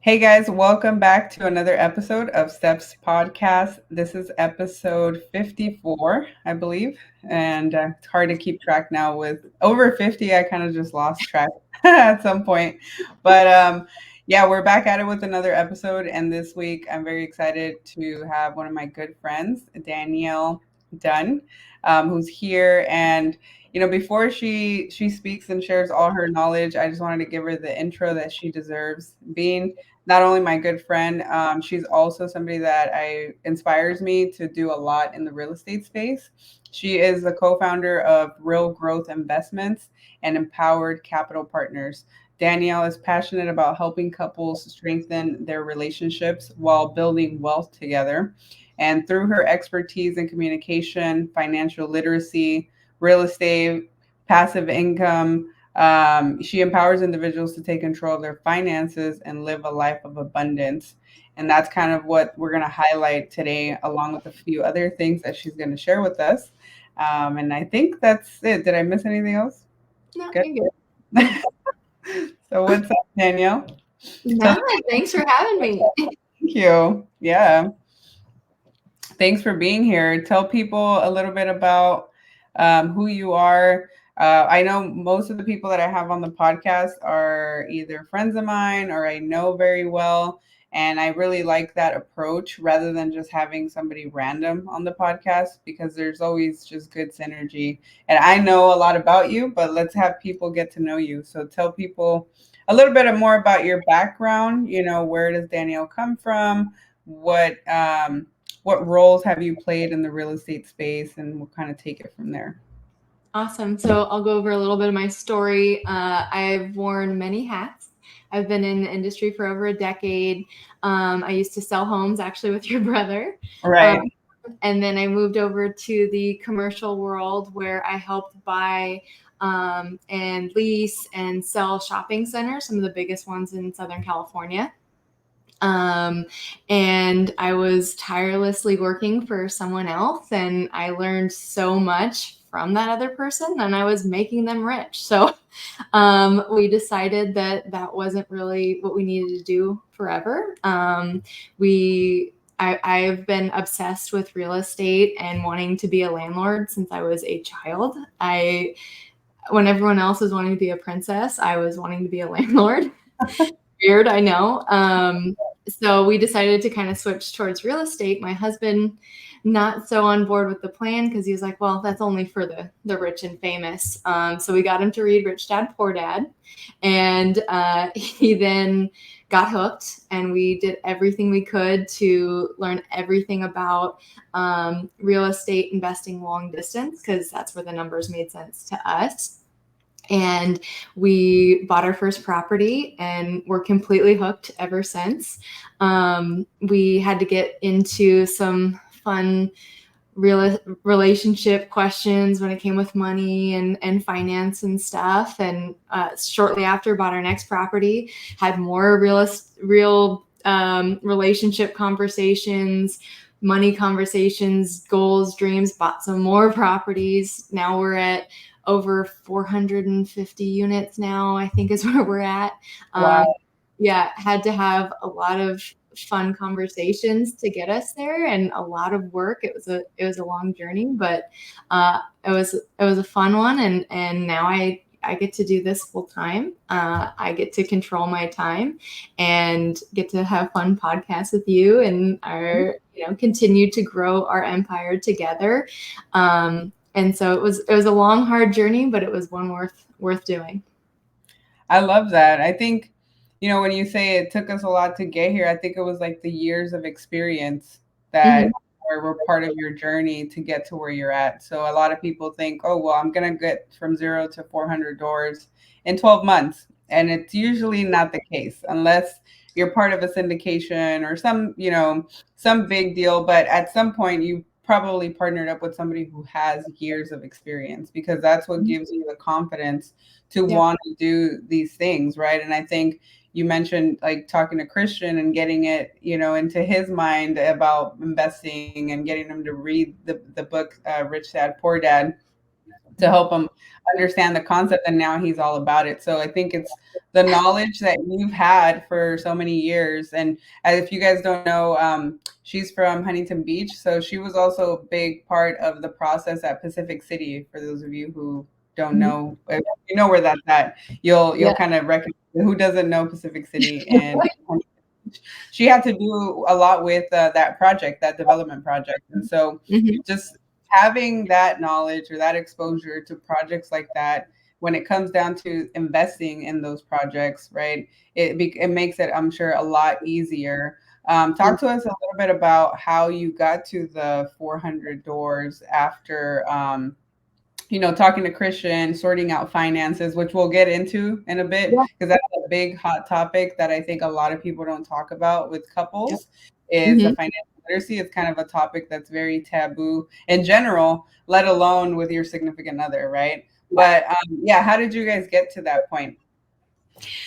Hey guys, welcome back to another episode of Steps Podcast. This is episode 54, I believe, and it's hard to keep track now with over 50. I kind of just lost track at some point. But yeah, we're back at it with another episode, and this week I'm very excited to have one of my good friends, Danielle Dunn, who's here. And before she speaks and shares all her knowledge, I just wanted to give her the intro that she deserves. Being not only my good friend, she's also somebody that I inspires me to do a lot in the real estate space. She is the co-founder of Real Growth Investments and Empowered Capital Partners. Danielle is passionate about helping couples strengthen their relationships while building wealth together. And through her expertise in communication, financial literacy, real estate, passive income, she empowers individuals to take control of their finances and live a life of abundance. And that's kind of what we're going to highlight today, along with a few other things that she's going to share with us. And I think that's it. Did I miss anything else? No, Good. you're good. So, what's up, Danielle? No, Tell- thanks for having me. Thank you. Yeah. Thanks for being here. Tell people a little bit about who you are. I know most of the people that I have on the podcast are either friends of mine or I know very well. And I really like that approach rather than just having somebody random on the podcast because there's always just good synergy. And I know a lot about you, but let's have people get to know you. So tell people a little bit more about your background. Where does Danielle come from? What roles have you played in the real estate space, and we'll kind of take it from there. Awesome. So I'll go over a little bit of my story. I've worn many hats. I've been in the industry for over a decade. I used to sell homes actually with your brother. Right. And then I moved over to the commercial world where I helped buy and lease and sell shopping centers, some of the biggest ones in Southern California. And I was tirelessly working for someone else, and I learned so much from that other person, and I was making them rich. So we decided that that wasn't really what we needed to do forever. I've been obsessed with real estate and wanting to be a landlord since I was a child. When everyone else was wanting to be a princess, I was wanting to be a landlord. Weird, I know. So we decided to kind of switch towards real estate. My husband, not so on board with the plan because he was like, well, that's only for the rich and famous. So we got him to read Rich Dad, Poor Dad. And he then got hooked, and we did everything we could to learn everything about real estate investing long distance because that's where the numbers made sense to us. And we bought our first property and we're completely hooked ever since. We had to get into some fun relationship questions when it came with money and finance and stuff. And shortly after, bought our next property, had more real relationship conversations, money conversations, goals, dreams, bought some more properties. Now we're at over 450 units now, I think is where we're at. Wow. Yeah, had to have a lot of fun conversations to get us there and a lot of work. It was a long journey, but it was a fun one. And now I get to do this full time. I get to control my time and get to have fun podcasts with you and continue to grow our empire together. And so it was a long, hard journey, but it was one worth doing. I love that. I think, when you say it took us a lot to get here, I think it was like the years of experience that were part of your journey to get to where you're at. So a lot of people think, oh, well, I'm going to get from 0 to 400 doors in 12 months. And it's usually not the case unless you're part of a syndication or some big deal. But at some point, you probably partnered up with somebody who has years of experience because that's what gives you the confidence to want to do these things, right? And I think you mentioned like talking to Christian and getting it, into his mind about investing and getting him to read the book Rich Dad Poor Dad. to help him understand the concept, and now he's all about it. So I think it's the knowledge that you've had for so many years. And if you guys don't know, she's from Huntington Beach, so she was also a big part of the process at Pacific City. For those of you who don't Mhm. know, if you know where that's at, you'll Yeah. kind of recognize who doesn't know Pacific City. And she had to do a lot with that project, that development project. And so Mhm. just having that knowledge or that exposure to projects like that, when it comes down to investing in those projects, right, it makes it, I'm sure, a lot easier. Yeah. Talk to us a little bit about how you got to the 400 doors after, talking to Christian, sorting out finances, which we'll get into in a bit, Yeah. because that's a big hot topic that I think a lot of people don't talk about with Yeah. couples, is the Mhm. financial literacy. It's kind of a topic that's very taboo in general, let alone with your significant other, right? But yeah, how did you guys get to that point?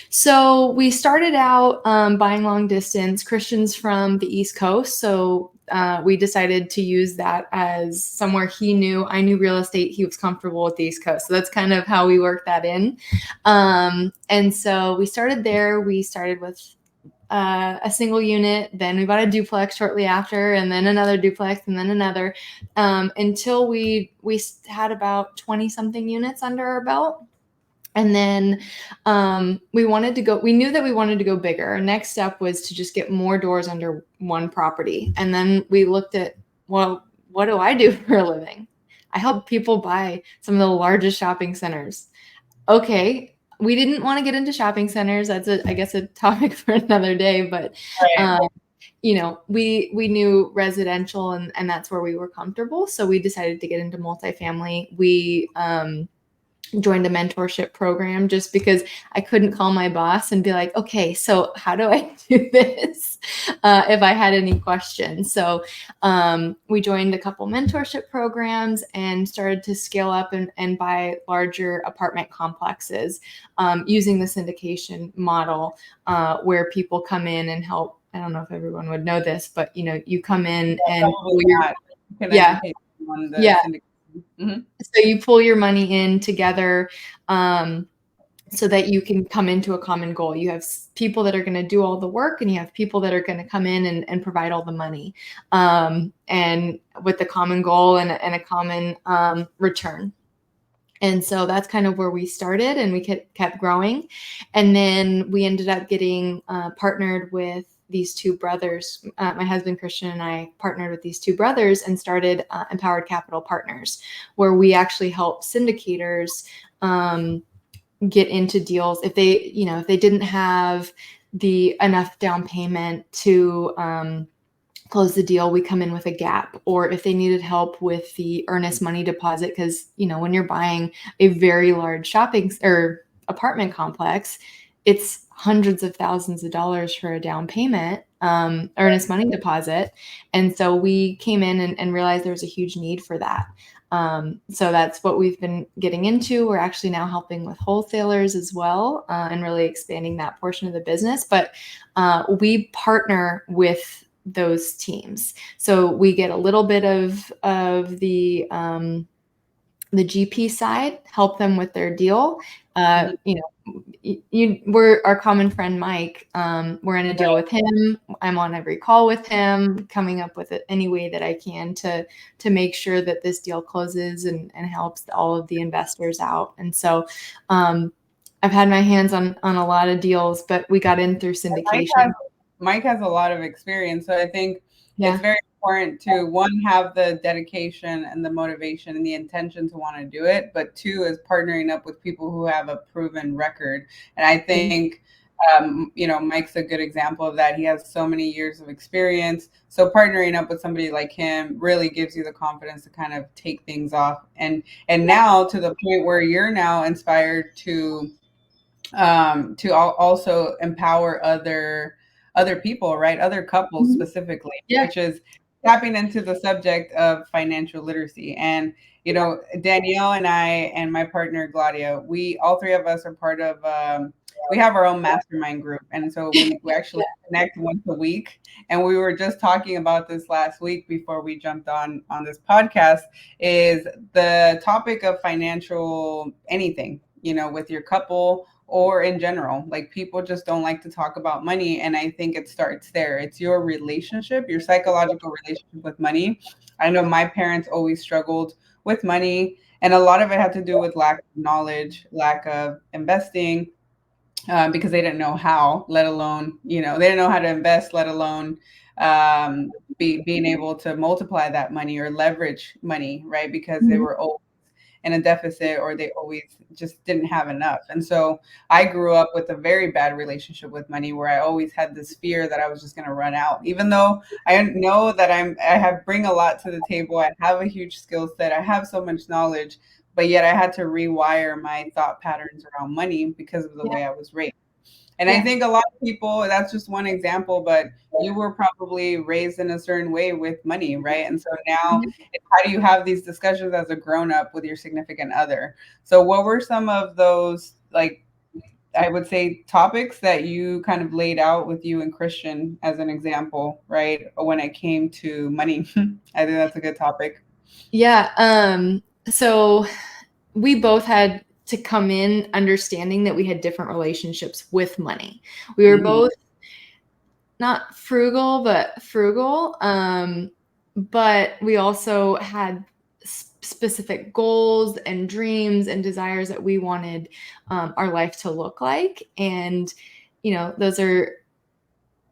So we started out buying long distance. Christian's from the East Coast, so we decided to use that as somewhere he knew. I knew real estate. He was comfortable with the East Coast, so that's kind of how we worked that in. And so we started there. We started with a single unit, then we bought a duplex shortly after, and then another duplex, and then another, until we had about 20 something units under our belt. And then we knew that we wanted to go bigger. Our next step was to just get more doors under one property. And then we looked at, well, what do I do for a living? I help people buy some of the largest shopping centers. Okay, we didn't want to get into shopping centers. That's I guess a topic for another day. But Right. um, we knew residential, and that's where we were comfortable. So we decided to get into multifamily. We joined a mentorship program just because I couldn't call my boss and be like, okay, so how do I do this, if I had any questions. So we joined a couple mentorship programs and started to scale up and buy larger apartment complexes, using the syndication model, where people come in and help. I don't know if everyone would know this, but you come in and Probably not. You can yeah, educate them on the yeah. syndication. Mhm. So you pull your money in together, so that you can come into a common goal. You have people that are going to do all the work, and you have people that are going to come in and provide all the money, and with the common goal and a common return. And so that's kind of where we started, and we kept growing. And then we ended up getting partnered with these two brothers. My husband, Christian, and I partnered with these two brothers and started Empowered Capital Partners, where we actually help syndicators get into deals if they didn't have the enough down payment to close the deal. We come in with a gap, or if they needed help with the earnest money deposit, because when you're buying a very large shopping or apartment complex, it's hundreds of thousands of dollars for a down payment, earnest money deposit. And so we came in and realized there was a huge need for that. So that's what we've been getting into. We're actually now helping with wholesalers as well, and really expanding that portion of the business. But we partner with those teams, so we get a little bit of the GP side, help them with their deal. Mhm. We're our common friend Mike. We're in a deal with him. I'm on every call with him, coming up with it any way that I can to make sure that this deal closes and helps all of the investors out. And so I've had my hands on a lot of deals, but we got in through Mike has syndication. Mike has a lot of experience, so I think it's Yeah. very important to, one, have the dedication and the motivation and the intention to want to do it, but two is partnering up with people who have a proven record. And I Yeah. think Mike's a good example of that. He has so many years of experience. So partnering up with somebody like him really gives you the confidence to kind of take things off. And now to the point where you're now inspired to also empower other people, right? Other couples Mhm. specifically, Yeah. which is tapping into the subject of financial literacy. And Danielle and I and my partner Gladia, we all three of us are part of we have our own mastermind group. And so we actually connect once a week. And we were just talking about this last week before we jumped on this podcast, is the topic of financial anything, with your couple or in general. Like, people just don't like to talk about money. And I think it starts there. It's your relationship, your psychological relationship with money. I know my parents always struggled with money, and a lot of it had to do with lack of knowledge, lack of investing, because they didn't know how, let alone, they didn't know how to invest, let alone being able to multiply that money or leverage money, right? Because they Mhm. were always in a deficit, or they always just didn't have enough. And so I grew up with a very bad relationship with money, where I always had this fear that I was just going to run out, even though I know that I have bring a lot to the table. I have a huge skill set. I have so much knowledge, but yet I had to rewire my thought patterns around money because of the Yeah. way I was raised. And I Yeah. think a lot of people, that's just one example, but you were probably raised in a certain way with money, right? And so now, how do you have these discussions as a grown up with your significant other? So, what were some of those, like, I would say, topics that you kind of laid out with you and Christian as an example, right? When it came to money, I think that's a good topic. Yeah. So we both had to come in understanding that we had different relationships with money. We were Mhm. both not frugal, but frugal. But we also had specific goals and dreams and desires that we wanted our life to look like. And, those are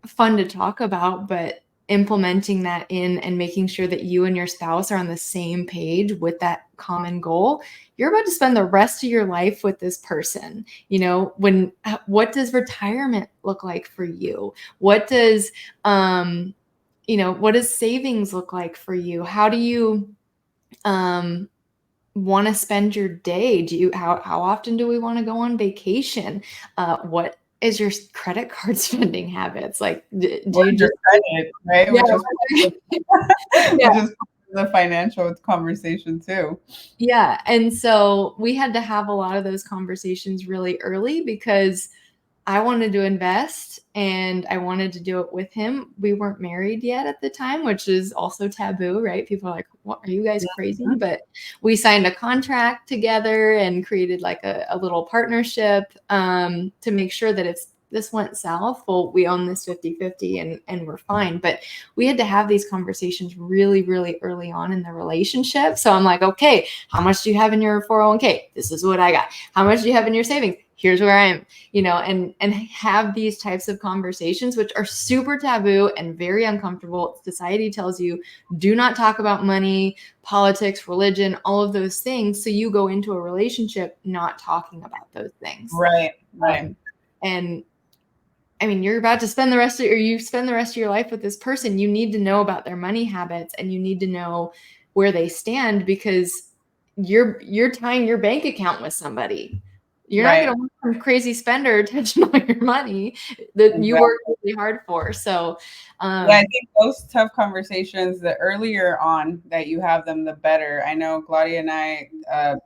fun to talk about, but implementing that in and making sure that you and your spouse are on the same page with that common goal. You're about to spend the rest of your life with this person. What does retirement look like for you? What does what does savings look like for you? How do you want to spend your day? How often do we want to go on vacation? What is your credit card spending habits? Like, do Or you your just, credit, right? yeah, Which is yeah, which is the financial conversation too. yeah. And so we had to have a lot of those conversations really early because I wanted to invest and I wanted to do it with him. We weren't married yet at the time, which is also taboo, right? People are like, "What, are you guys crazy?" Mhm. But we signed a contract together and created like a little partnership to make sure that if this went south, well, we own this 50-50 and we're fine. But we had to have these conversations really, really early on in the relationship. So I'm like, okay, how much do you have in your 401k? This is what I got. How much do you have in your savings? Here's where I am, and have these types of conversations, which are super taboo and very uncomfortable. Society tells you, do not talk about money, politics, religion, all of those things. So you go into a relationship not talking about those things. Right, right, And I mean, you're about to spend you spend the rest of your life with this person. You need to know about their money habits and you need to know where they stand because you're tying your bank account with somebody. You're not going right. to want some crazy spender touching all your money that you Exactly. worked really hard for. So, Yeah, I um, think those tough conversations, the earlier on that you have them, the better. I know Claudia and I,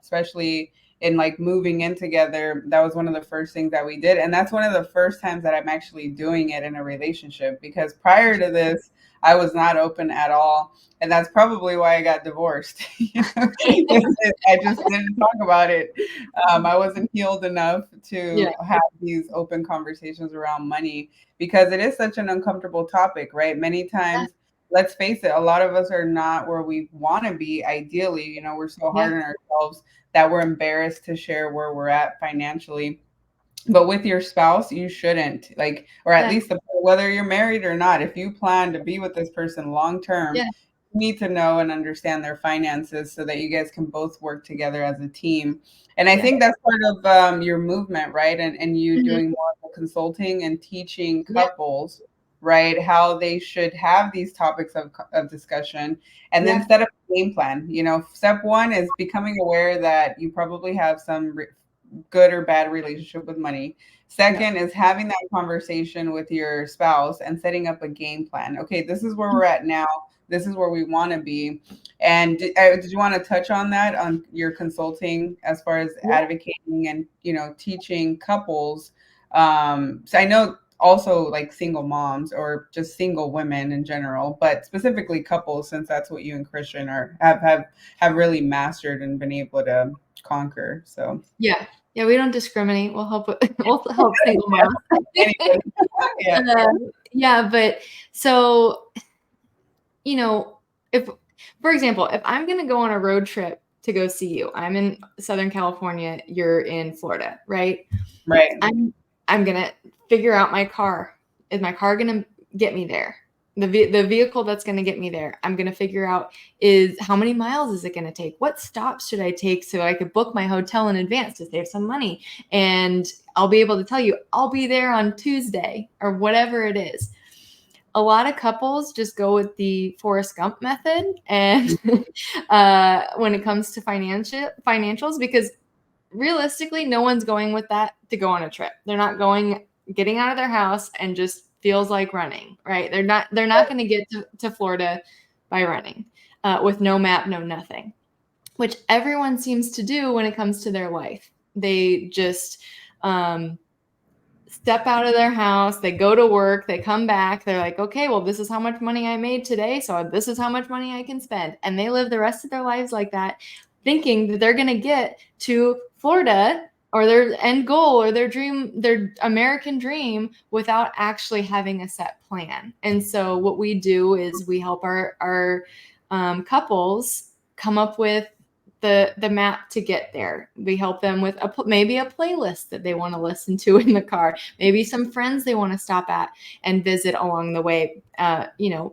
especially in like moving in together, that was one of the first things that we did. And that's one of the first times that I'm actually doing it in a relationship, because prior to this, I was not open at all. And that's probably why I got divorced. I just didn't talk about it. I wasn't healed enough yeah, to have these open conversations around money, because it is such an uncomfortable topic, right? Many times, let's face it, a lot of us are not where we want to be ideally. We're so yeah, hard on ourselves that we're embarrassed to share where we're at financially. But with your spouse, you shouldn't, like, or at yeah, least whether you're married or not, if you plan to be with this person long term, yeah, you need to know and understand their finances so that you guys can both work together as a team. And I yeah. think that's part of your movement, right? And you Mhm. doing more of the consulting and teaching Yeah, couples, right, how they should have these topics of discussion, and yeah, then set up a game plan. Step one is becoming aware that you probably have some good or bad relationship with money. yeah. Second is having that conversation with your spouse and setting up a game plan. Okay, this is where we're at now. This is where we want to be. And did you want to touch on that, on your consulting, as far as Yeah. advocating and teaching couples So I know also like single moms or just single women in general, but specifically couples, since that's what you and Christian are have really mastered and been able to conquer. So Yeah. Yeah, we don't discriminate. We'll help we'll help single moms. anyway, yeah, Yeah, but so, you know, if for example, if I'm going to go on a road trip to go see you, I'm in Southern California, you're in Florida, right? right. I'm going to figure out my car. Is my car going to get me there? The vehicle that's going to get me there. I'm going to figure out is how many miles is it going to take? What stops should I take so I could book my hotel in advance to save some money? And I'll be able to tell you I'll be there on Tuesday or whatever it is. A lot of couples just go with the Forrest Gump method, and when it comes to financials, because realistically, no one's going with that to go on a trip. They're not getting out of their house and just feels like running, right? They're not going to get to Florida by running with no map, no nothing, which everyone seems to do when it comes to their life. They just step out of their house, they go to work, they come back, they're like, okay, well, this is how much money I made today, so this is how much money I can spend. And they live the rest of their lives like that, thinking that they're going to get to Florida or their end goal or their dream, their American dream, without actually having a set plan. And so what we do is we help our couples come up with the map to get there. We help them with maybe a playlist that they want to listen to in the car, maybe some friends they want to stop at and visit along the way.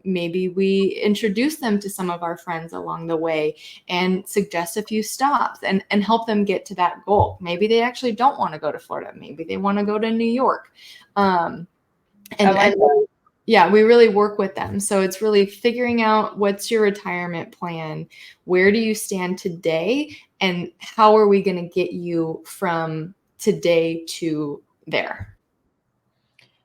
Maybe we introduce them to some of our friends along the way and suggest a few stops and help them get to that goal. Maybe they actually don't want to go to Florida. Maybe they want to go to New York. And yeah, we really work with them. So it's really figuring out what's your retirement plan, where do you stand today, and how are we going to get you from today to there.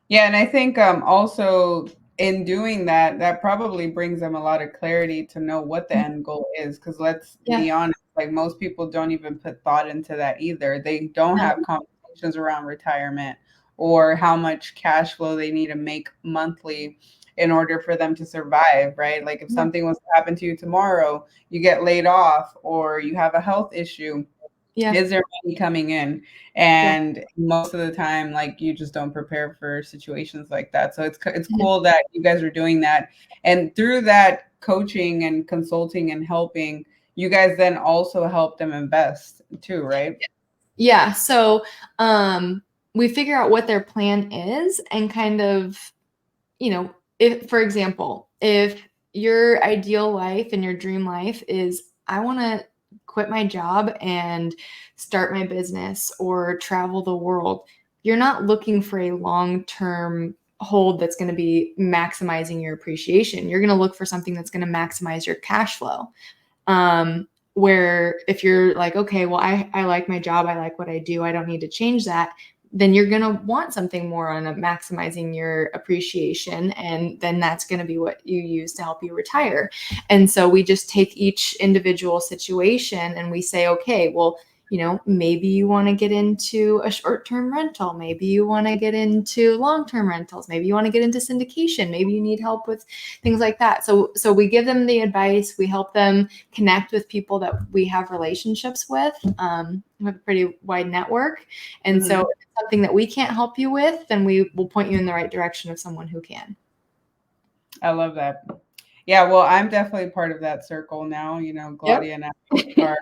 Yeah, and I think also in doing that, that probably brings them a lot of clarity to know what the end goal is. Because let's be Yeah. honest, like most people don't even put thought into that either. They don't have conversations around retirement or how much cash flow they need to make monthly in order for them to survive, right? Like if something was to happen to you tomorrow, you get laid off or you have a health issue, Yeah. is there money coming in? And most of the time, like you just don't prepare for situations like that. So it's cool that you guys are doing that, and through that coaching and consulting and helping, you guys then also help them invest too, right? Yeah. So we figure out what their plan is and kind of, if, for example, if your ideal life and your dream life is, I want to quit my job and start my business or travel the world, you're not looking for a long-term hold that's going to be maximizing your appreciation. You're going to look for something that's going to maximize your cash flow. Where if you're like, okay, well, I like my job, I like what I do, I don't need to change that, then you're going to want something more on maximizing your appreciation. And then that's going to be what you use to help you retire. And so we just take each individual situation and we say, okay, well, maybe you want to get into a short-term rental. Maybe you want to get into long-term rentals. Maybe you want to get into syndication. Maybe you need help with things like that. So we give them the advice. We help them connect with people that we have relationships with. We have a pretty wide network. And so if it's something that we can't help you with, then we will point you in the right direction of someone who can. I love that. Yeah, well, I'm definitely part of that circle now. Claudia and I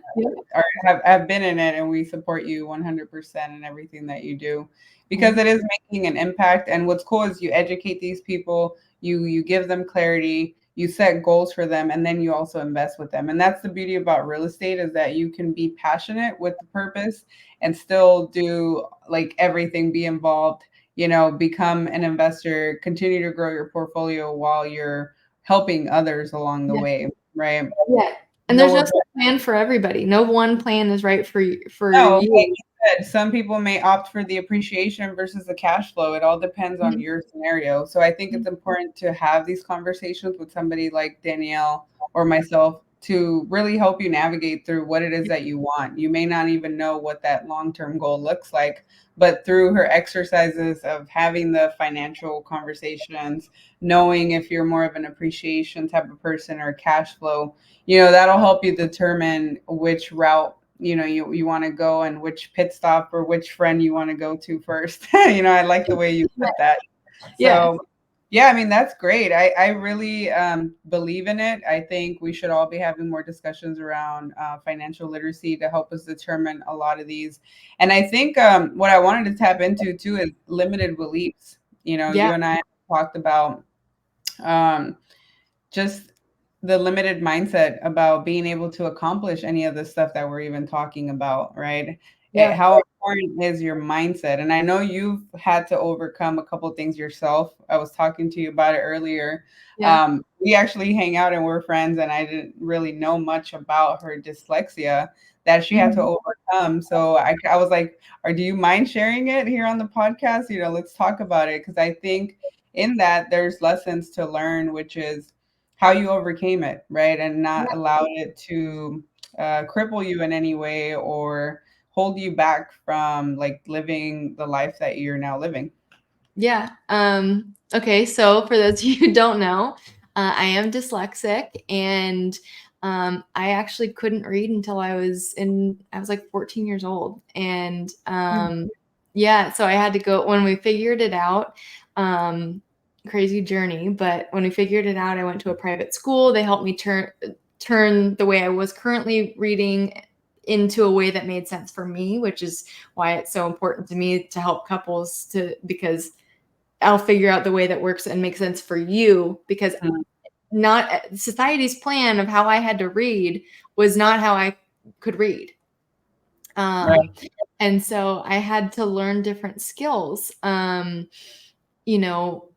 have been in it, and we support you 100% in everything that you do because it is making an impact. And what's cool is you educate these people, you give them clarity, you set goals for them, and then you also invest with them. And that's the beauty about real estate, is that you can be passionate with the purpose and still do like everything, be involved, become an investor, continue to grow your portfolio while you're helping others along the way, right? Yeah. And there's no plan for everybody. No one plan is right for you. No, like you said, some people may opt for the appreciation versus the cash flow. It all depends on your scenario. So I think it's important to have these conversations with somebody like Danielle or myself to really help you navigate through what it is that you want. You may not even know what that long-term goal looks like, but through her exercises of having the financial conversations, knowing if you're more of an appreciation type of person or cash flow, that'll help you determine which route you want to go and which pit stop or which friend you want to go to first. I like the way you put that. Yeah. So yeah, I mean, that's great. I really believe in it. I think we should all be having more discussions around financial literacy to help us determine a lot of these. And I think what I wanted to tap into too is limited beliefs. You Yeah. and I talked about um, just the limited mindset about being able to accomplish any of the stuff that we're even talking about, right? Yeah. How important is your mindset? And I know you've had to overcome a couple of things yourself. I was talking to you about it earlier. Yeah. We actually hang out and we're friends, and I didn't really know much about her dyslexia that she had to Mhm. overcome. So I was like, or do you mind sharing it here on the podcast? Let's talk about it. Because I think in that there's lessons to learn, which is how you overcame it, right? And not allowed it to cripple you in any way or hold you back from like living the life that you're now living. Yeah. Okay. So for those of you who don't know, I am dyslexic, and I actually couldn't read until I was like 14 years old. And yeah, so I had to go when we figured it out. Crazy journey, but when we figured it out, I went to a private school. They helped me turn the way I was currently reading into a way that made sense for me, which is why it's so important to me to help couples because I'll figure out the way that works and makes sense for you, because Mhm. not society's plan of how I had to read was not how I could read. Right. And so I had to learn different skills. You know,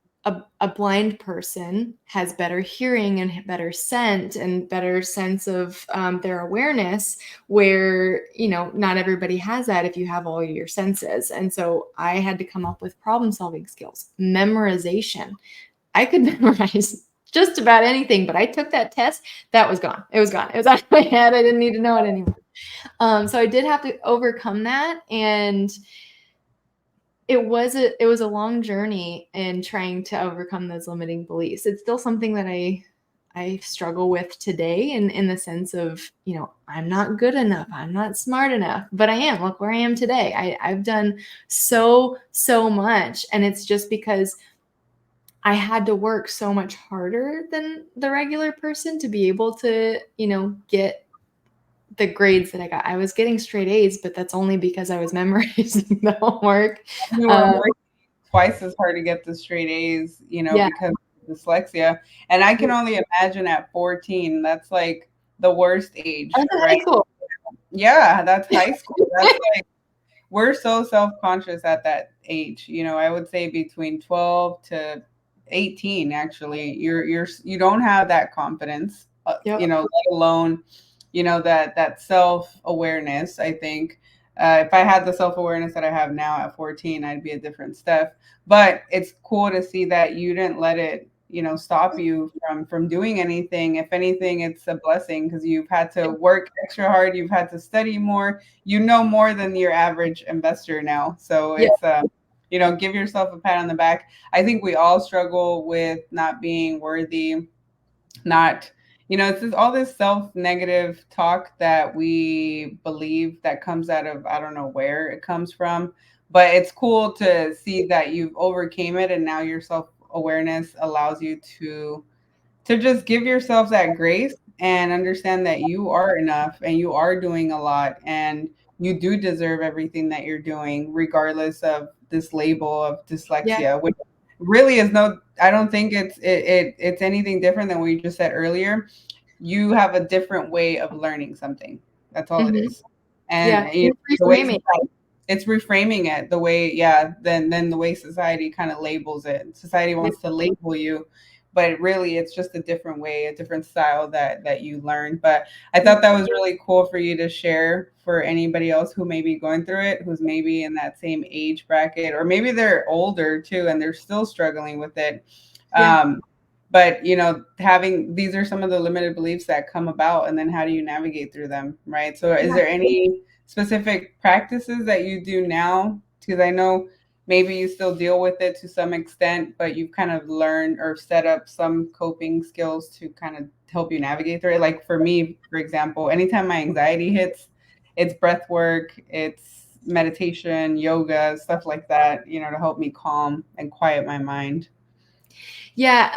a blind person has better hearing and better scent and better sense of their awareness, where, not everybody has that if you have all your senses. And so I had to come up with problem solving skills, memorization. I could memorize just about anything, but I took that test, that was gone. It was gone. It was out of my head. I didn't need to know it anymore. So I did have to overcome that. And it was a long journey in trying to overcome those limiting beliefs. It's still something that I struggle with today, in the sense of, I'm not good enough, I'm not smart enough, but I am. Look where I am today. I've done so much, and it's just because I had to work so much harder than the regular person to be able to, get the grades that I got. I was getting straight A's, but that's only because I was memorizing the homework. You were Uh, working twice as hard to get the straight A's, yeah. because of dyslexia. And I can only imagine at 14, that's like the worst I age, was in high right? school. Yeah, that's high school. That's like we're so self-conscious at that age. I would say between 12 to 18 actually. You don't have that confidence, Yep. let alone, that self-awareness, I think. If I had the self-awareness that I have now at 14, I'd be a different Steph. But it's cool to see that you didn't let it, stop you from doing anything. If anything, it's a blessing because you've had to work extra hard, you've had to study more, more than your average investor now. So Yeah. it's give yourself a pat on the back. I think we all struggle with not being worthy, not it's just all this self-negative talk that we believe that comes out of, I don't know where it comes from, but it's cool to see that you've overcame it and now your self-awareness allows you to just give yourself that grace and understand that you are enough and you are doing a lot and you do deserve everything that you're doing, regardless of this label of Yeah. dyslexia, which really is no, I don't think it's anything different than what you just said earlier. You have a different way of learning something. That's all it Mhm. is. And Yeah. the way Reframing. it's reframing it the way, yeah, then the way society kind of labels it. Society Yeah. wants to label you, but really it's just a different way, a different style that you learn. But I Yeah. thought that was really cool for you to share for anybody else who may be going through it, who's maybe in that same age bracket, or maybe they're older too and they're still struggling with it. Yeah. Um, But having these are some of the limited beliefs that come about, and then how do you navigate through them, right? So is Yeah. there any specific practices that you do now? Because I know maybe you still deal with it to some extent, but you've kind of learned or set up some coping skills to kind of help you navigate through it. Like for me, for example, anytime my anxiety hits, it's breath work, it's meditation, yoga, stuff like that, to help me calm and quiet my mind. Yeah,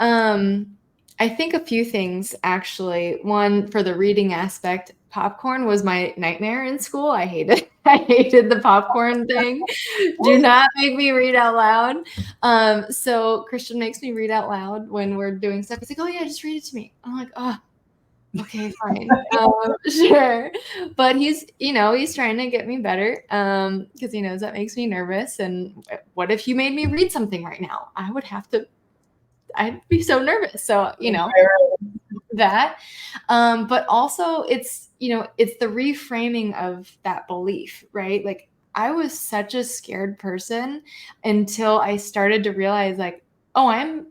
I think a few things actually. One, for the reading aspect, popcorn was my nightmare in school. I hated I hated the popcorn thing. Do not make me read out loud. So Christian makes me read out loud when we're doing stuff. He's like, "Oh yeah, just read it to me." I'm like, "Oh, okay, fine, sure." But he's trying to get me better because he knows that makes me nervous. And what if you made me read something right now? I'd be so nervous. So, that. But also it's the reframing of that belief, right? Like I was such a scared person until I started to realize like, oh, I'm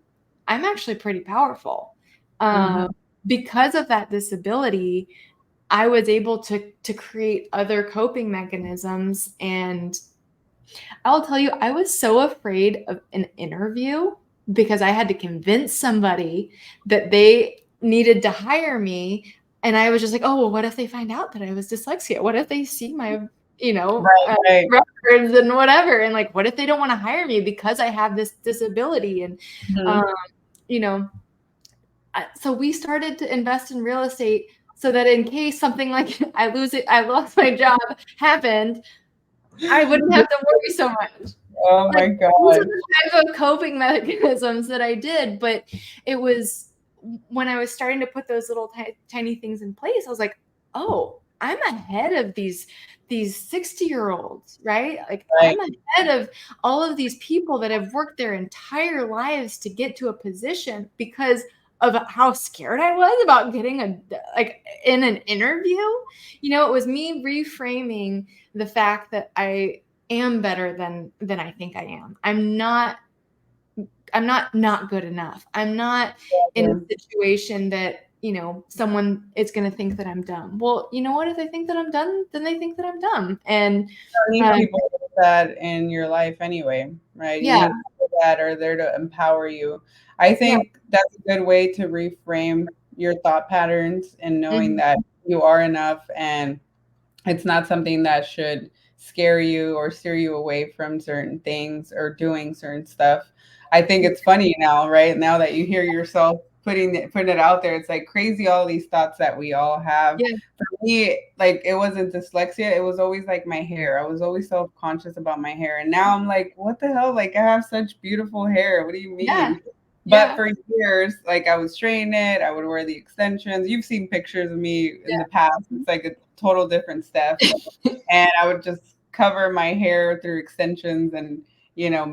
actually pretty powerful. Mhm. Because of that disability, I was able to create other coping mechanisms. And I'll tell you, I was so afraid of an interview because I had to convince somebody that they needed to hire me. And I was just like, oh, well, what if they find out that I was dyslexia? What if they see my, Right, right. records and whatever? And like, what if they don't want to hire me because I have this disability? And, um, Mhm. you know, so we started to invest in real estate so that in case something like I lost my job happened, I wouldn't have to worry so much. Oh Like, my those are gosh. the type of coping mechanisms that I did, but it was when I was starting to put those little tiny things in place, I was like, "Oh, I'm ahead of these 60-year-olds, right? Like, I'm Right. ahead of all of these people that have worked their entire lives to get to a position because of how scared I was about getting in an interview." It was me reframing the fact that I am better than I think I am. I'm not good enough. I'm not in a You situation that, someone is going to think that I'm dumb. Well, you know what? If they think that I'm dumb, then they think that I'm dumb. And don't need um, people like that in your life anyway, right? You yeah, need people that are there to empower you. I yeah, think that's a good way to reframe your thought patterns and knowing mhm, that you are enough, and it's not something that should scare you or steer you away from certain things or doing certain stuff. I think yeah, it's funny now, right? Now that you hear yourself putting it out there, it's like crazy all these thoughts that we all have. yeah, For me, like it wasn't dyslexia, it was always like my hair. I was always self-conscious about my hair. And now I'm like, what the hell? Like I have such beautiful hair. What do you yeah, mean? But yeah, for years, like I would straighten it, I would wear the extensions. You've seen pictures of me in the past. It's like a total different Steph. yeah, And I would just cover my hair through extensions and,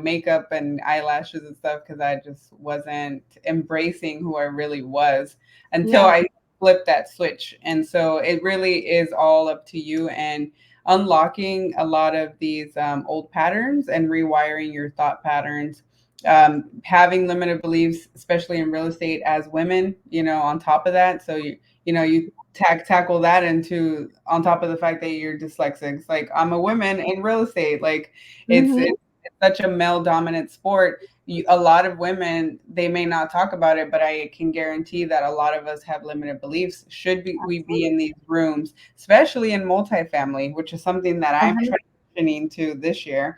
makeup and eyelashes and stuff because I just wasn't embracing who I really was until yeah, I flipped that switch. And so it really is all up to you and unlocking a lot of these old patterns and rewiring your thought patterns. Having limited beliefs, especially in real estate as women, on top of that. So you tackle that into on top of the fact that you're dyslexic. It's like I'm a woman in real estate. Like it's mhm, it's, it's such a male dominant sport. A lot of women, they may not talk about it, but I can guarantee that a lot of us have limited beliefs. Should we be in these rooms, especially in multifamily, which is something that I'm 100, transitioning to this year.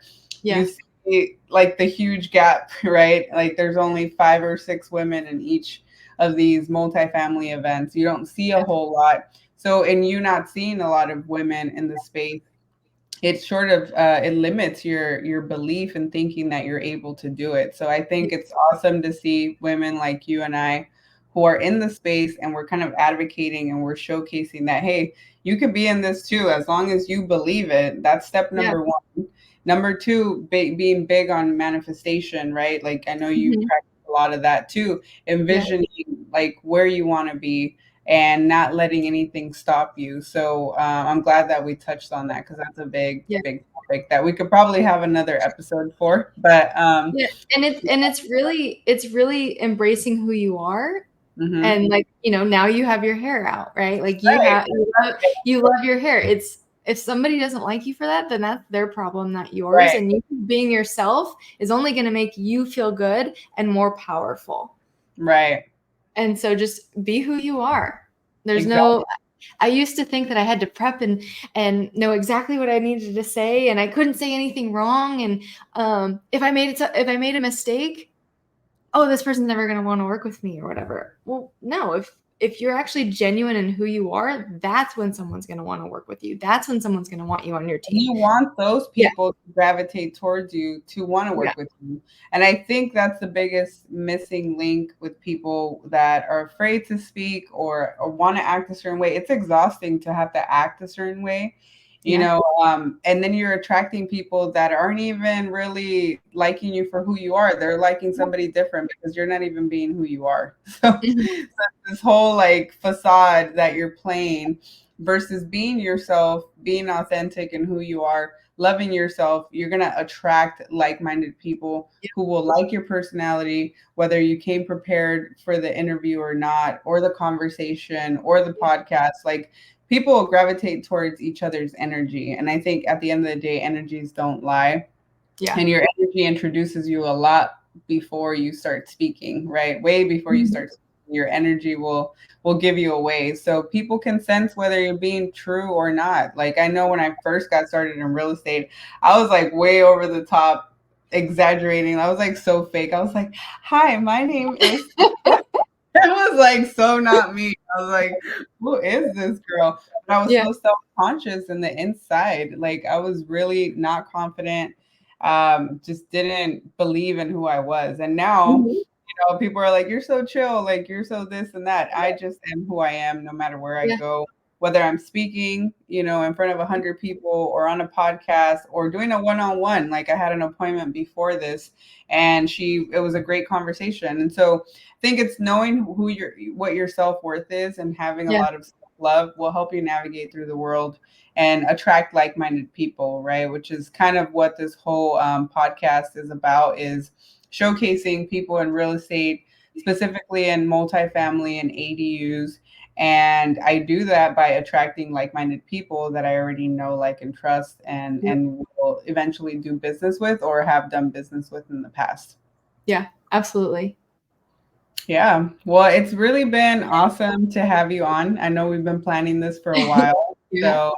You yeah, see like the huge gap, right? Like there's only 5 or 6 women in each of these multifamily events. You don't see a yeah, whole lot. So, in you not seeing a lot of women in the space, it sort of it limits your belief in thinking that you're able to do it. So I yeah, think it's awesome to see women like you and I who are in the space and we're kind of advocating and we're showcasing that hey, you could be in this too as long as you believe it. That's step yeah, number one. Number two, being big on manifestation, right? Like I know you mhm, practice a lot of that too, yeah, envisioning like where you want to be and not letting anything stop you. So I'm glad that we touched on that because that's a big, yeah. big. topic that we could probably have another episode for. But Yeah, and it's really embracing who you are. mhm. And like, now you have your hair out, right? Like Right, you love your hair. It's if somebody doesn't like you for that, then that's their problem, not yours. right, And you being yourself is only going to make you feel good and more powerful. right. And so just be who you are. There's Exactly. no I used to think that I had to prep and know exactly what I needed to say, and I couldn't say anything wrong. And if I made a mistake, oh, this person's never going to want to work with me or whatever. Well, no, if you're actually genuine in who you are, that's when someone's going to want to work with you. That's when someone's going to want you on your team. You want those Yeah. people to gravitate towards you to want to Yeah. work with you. And I think that's the biggest missing link with people that are afraid to speak or want to act a certain way. It's exhausting to have to act a certain way, Yeah. and then you're attracting people that aren't even really liking you for who you are. They're liking somebody different because you're not even being who you are. Mhm. So this whole like facade that you're playing versus being yourself, being authentic in who you are, loving yourself, you're going to attract like-minded people Yeah. who will like your personality, whether you came prepared for the interview or not, or the conversation or the podcast. Like people will gravitate towards each other's energy. And I think at the end of the day, energies don't lie. Yeah. And your energy introduces you a lot before you start speaking, right? Way before you Mhm. start speaking, your energy will give you away. So people can sense whether you're being true or not. Like I know when I first got started in real estate, I was like way over the top exaggerating. I was like so fake. I was like, "Hi, my name is." It was like so not me. I was like, who is this girl? But I was Yeah. so self-conscious in the inside. Like I was really not confident. Just didn't believe in who I was. And now, Mhm. people are like, you're so chill, like you're so this and that. I just am who I am no matter where I Yeah. go. Whether I'm speaking, in front of 100 people or on a podcast or doing a one-on-one. Like I had an appointment before this and it was a great conversation. And so think it's knowing what your self-worth is and having a Yeah. lot of self-love will help you navigate through the world and attract like-minded people, right? Which is kind of what this whole podcast is about, is showcasing people in real estate, specifically in multifamily and ADUs. And I do that by attracting like-minded people that I already know, like, and trust, and will eventually do business with or have done business with in the past. Yeah. Absolutely. Yeah. Well, it's really been awesome to have you on. I know we've been planning this for a while. Yeah. So,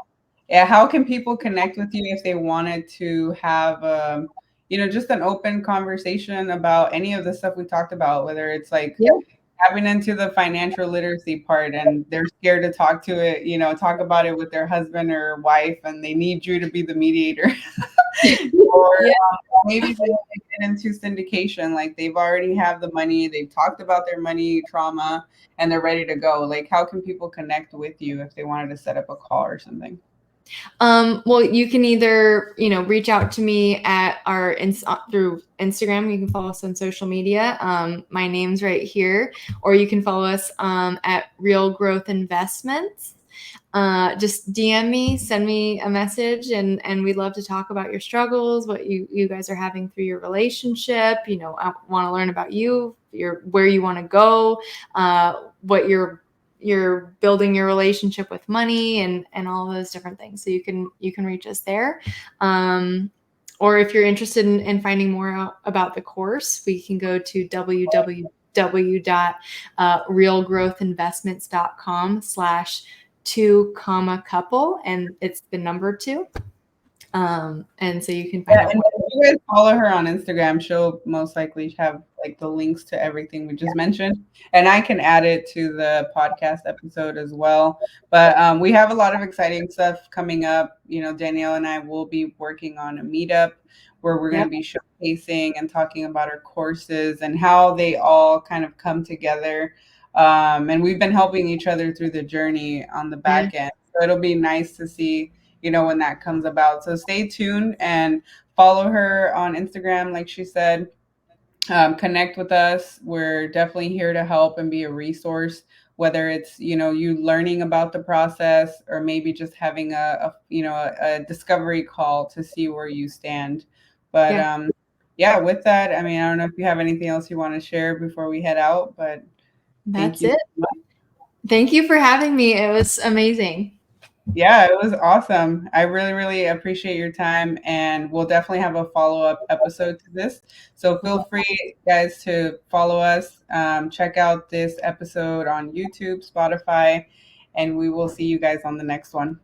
yeah, how can people connect with you if they wanted to have, just an open conversation about any of the stuff we talked about, whether it's like Yeah. tapping into the financial literacy part and they're scared to talk to it, talk about it with their husband or wife, and they need you to be the mediator. Or Yeah. maybe they get into syndication, like they've already have the money, they've talked about their money trauma, and they're ready to go. Like, how can people connect with you if they wanted to set up a call or something? Well, you can either, reach out to me at through Instagram. You can follow us on social media. My name's right here, or you can follow us at Real Growth Investments. Just DM me, send me a message, and we'd love to talk about your struggles, what you guys are having through your relationship. I want to learn about you, where you want to go, what you're building your relationship with money, and all those different things. So you can reach us there. Or if you're interested in finding more out about the course, we can go to www.realgrowthinvestments.com/2 couple, and it's the number 2. And so you can find Yeah, out and more. if you guys follow her on Instagram, she'll most likely have like the links to everything we just mentioned, and I can add it to the podcast episode as well. But we have a lot of exciting stuff coming up. Danielle and I will be working on a meetup where we're going Yep. to be showcasing and talking about our courses and how they all kind of come together. And we've been helping each other through the journey on the Yeah. back end. So it'll be nice to see, when that comes about. So stay tuned and follow her on Instagram, like she said. Connect with us. We're definitely here to help and be a resource whether it's, you learning about the process, or maybe just having a discovery call to see where you stand. But Yeah, yeah, with that, I mean, I don't know if you have anything else you want to share before we head out, but thank that's you it. so much. Thank you for having me. It was amazing. Yeah, it was awesome. I really, really appreciate your time, and we'll definitely have a follow-up episode to this. So feel free, guys, to follow us. Check out this episode on YouTube, Spotify, and we will see you guys on the next one.